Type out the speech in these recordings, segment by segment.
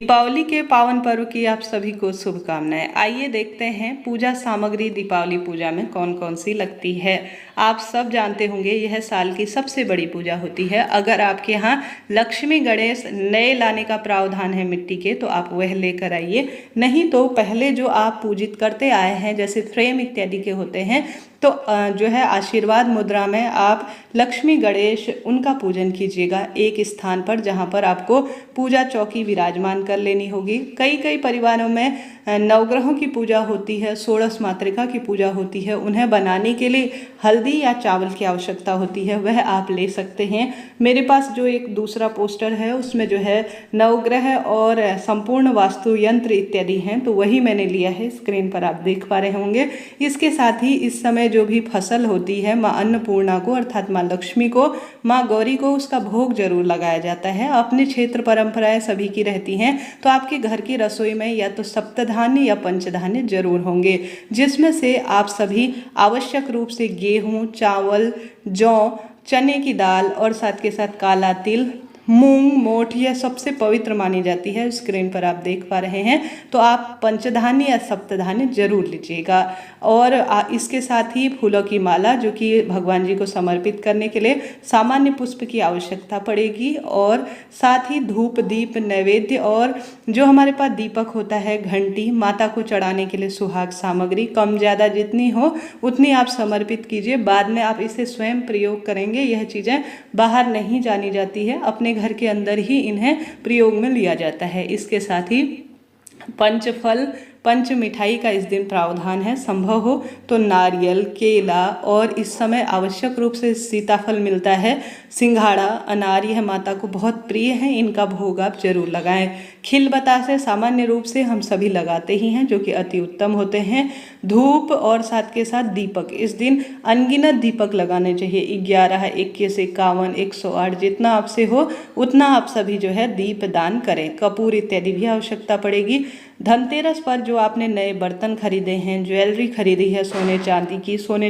दीपावली के पावन पर्व की आप सभी को शुभकामनाएं। आइए देखते हैं पूजा सामग्री दीपावली पूजा में कौन कौन सी लगती है। आप सब जानते होंगे यह साल की सबसे बड़ी पूजा होती है। अगर आपके यहाँ लक्ष्मी गणेश नए लाने का प्रावधान है मिट्टी के तो आप वह लेकर आइए, नहीं तो पहले जो आप पूजित करते आए हैं जैसे फ्रेम इत्यादि के होते हैं तो जो है आशीर्वाद मुद्रा में आप लक्ष्मी गणेश उनका पूजन कीजिएगा एक स्थान पर जहां पर आपको पूजा चौकी विराजमान कर लेनी होगी। कई परिवारों में नवग्रहों की पूजा होती है, षोडश मातृका की पूजा होती है, उन्हें बनाने के लिए हल्दी या चावल की आवश्यकता होती है, वह आप ले सकते हैं। मेरे पास जो एक दूसरा पोस्टर है उसमें जो है नवग्रह और संपूर्ण वास्तु यंत्र इत्यादि हैं, तो वही मैंने लिया है, स्क्रीन पर आप देख पा रहे होंगे। इसके साथ ही इस समय जो भी फसल होती है माँ अन्नपूर्णा को अर्थात माँ लक्ष्मी को, माँ गौरी को उसका भोग जरूर लगाया जाता है। अपने क्षेत्र परंपराएं सभी की रहती हैं, तो आपके घर की रसोई में या तो सप्तधान्य या पंचधान्य जरूर होंगे, जिसमें से आप सभी आवश्यक रूप से गेहूं, चावल, जौ, चने की दाल और साथ के साथ काला तिल, मूंग, मोठ यह सबसे पवित्र मानी जाती है, स्क्रीन पर आप देख पा रहे हैं। तो आप पंचधान्य या सप्तधान्य जरूर लीजिएगा। और इसके साथ ही फूलों की माला जो कि भगवान जी को समर्पित करने के लिए सामान्य पुष्प की आवश्यकता पड़ेगी, और साथ ही धूप, दीप, नैवेद्य और जो हमारे पास दीपक होता है, घंटी, माता को चढ़ाने के लिए सुहाग सामग्री कम ज़्यादा जितनी हो उतनी आप समर्पित कीजिए। बाद में आप इसे स्वयं प्रयोग करेंगे, यह चीज़ें बाहर नहीं जानी जाती है, अपने घर के अंदर ही इन्हें प्रयोग में लिया जाता है। इसके साथ ही पंचफल, पंच मिठाई का इस दिन प्रावधान है। संभव हो तो नारियल, केला और इस समय आवश्यक रूप से सीताफल मिलता है, सिंघाड़ा, अनार, यह माता को बहुत प्रिय है, इनका भोग आप जरूर लगाएं। खिल बतासे सामान्य रूप से हम सभी लगाते ही हैं जो कि अति उत्तम होते हैं। धूप और साथ के साथ दीपक, इस दिन अनगिनत दीपक लगाने चाहिए, 11, 21, 51, 108 जितना आपसे हो उतना आप सभी जो है दीप दान करें। कपूर इत्यादि भी आवश्यकता पड़ेगी। धनतेरस पर जो आपने नए बर्तन खरीदे हैं, ज्वेलरी खरीदी है सोने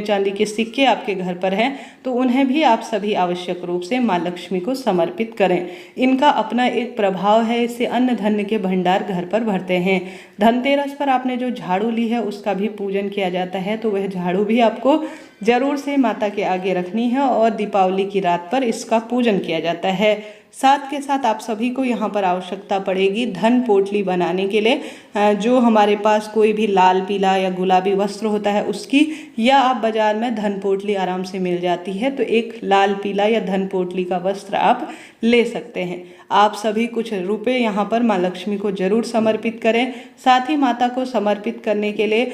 चांदी के सिक्के आपके घर पर हैं, तो उन्हें भी आप सभी आवश्यक रूप से माँ लक्ष्मी को समर्पित करें। इनका अपना एक प्रभाव है, इससे अन्न धन्य के भंडार घर पर भरते हैं। धनतेरस पर आपने जो झाड़ू ली है उसका भी पूजन किया जाता है, तो वह झाड़ू भी आपको जरूर से माता के आगे रखनी है और दीपावली की रात पर इसका पूजन किया जाता है। साथ के साथ आप सभी को यहाँ पर आवश्यकता पड़ेगी धन पोटली बनाने के लिए, जो हमारे पास कोई भी लाल, पीला या गुलाबी वस्त्र होता है उसकी, या आप बाजार में धन पोटली आराम से मिल जाती है, तो एक लाल, पीला या धन पोटली का वस्त्र आप ले सकते हैं। आप सभी कुछ रुपए यहाँ पर माँ लक्ष्मी को जरूर समर्पित करें। साथ ही माता को समर्पित करने के लिए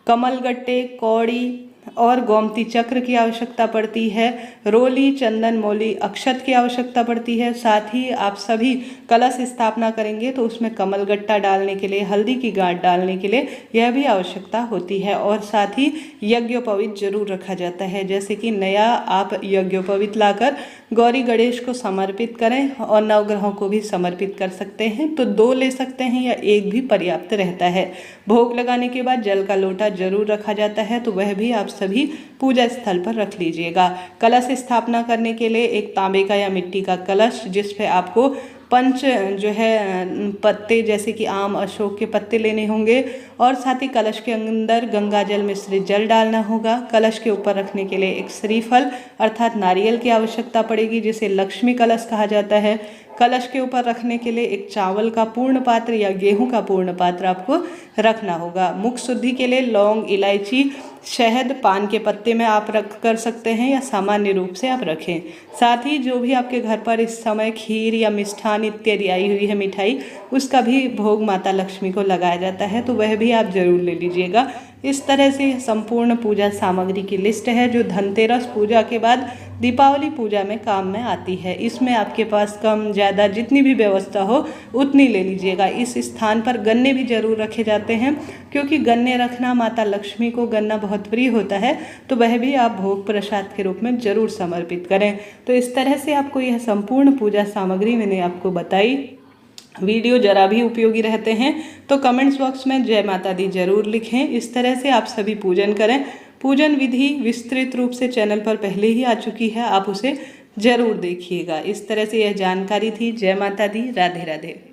कमलगट्टे, कौड़ी और गोमती चक्र की आवश्यकता पड़ती है। रोली, चंदन, मौली, अक्षत की आवश्यकता पड़ती है। साथ ही आप सभी कलश स्थापना करेंगे तो उसमें कमलगट्टा डालने के लिए, हल्दी की गांठ डालने के लिए यह भी आवश्यकता होती है। और साथ ही यज्ञोपवीत जरूर रखा जाता है, जैसे कि नया आप यज्ञोपवीत लाकर गौरी गणेश को समर्पित करें और नवग्रहों को भी समर्पित कर सकते हैं, तो 2 ले सकते हैं या 1 भी पर्याप्त रहता है। भोग लगाने के बाद जल का लोटा जरूर रखा जाता है, तो वह भी आप सभी पूजा स्थल पर रख लीजिएगा। कलश स्थापना करने के लिए एक तांबे का या मिट्टी का कलश, जिस पे आपको पंच जो है पत्ते जैसे कि आम, अशोक के पत्ते लेने होंगे, और साथ ही कलश के अंदर गंगा जल मिश्रित जल डालना होगा। कलश के ऊपर रखने के लिए एक श्रीफल अर्थात नारियल की आवश्यकता पड़ेगी, जिसे लक्ष्मी कलश कहा जाता है। कलश के ऊपर रखने के लिए एक चावल का पूर्ण पात्र या गेहूं का पूर्ण पात्र आपको रखना होगा। मुख शुद्धि के लिए लौंग, इलायची, शहद, पान के पत्ते में आप रख कर सकते हैं या सामान्य रूप से आप रखें। साथ ही जो भी आपके घर पर इस समय खीर या मिष्ठान इत्यादि आई हुई है मिठाई, उसका भी भोग माता लक्ष्मी को लगाया जाता है, तो वह भी आप जरूर ले लीजिएगा। इस तरह से संपूर्ण पूजा सामग्री की लिस्ट है जो धनतेरस पूजा के बाद दीपावली पूजा में काम में आती है। इसमें आपके पास कम ज़्यादा जितनी भी व्यवस्था हो उतनी ले लीजिएगा। इस स्थान पर गन्ने भी जरूर रखे जाते हैं, क्योंकि गन्ने रखना माता लक्ष्मी को गन्ना बहुत प्रिय होता है, तो वह भी आप भोग प्रसाद के रूप में जरूर समर्पित करें। तो इस तरह से आपको यह संपूर्ण पूजा सामग्री मैंने आपको बताई। वीडियो जरा भी उपयोगी रहते हैं तो कमेंट्स बॉक्स में जय माता दी जरूर लिखें। इस तरह से आप सभी पूजन करें। पूजन विधि विस्तृत रूप से चैनल पर पहले ही आ चुकी है, आप उसे जरूर देखिएगा। इस तरह से यह जानकारी थी। जय माता दी, राधे राधे।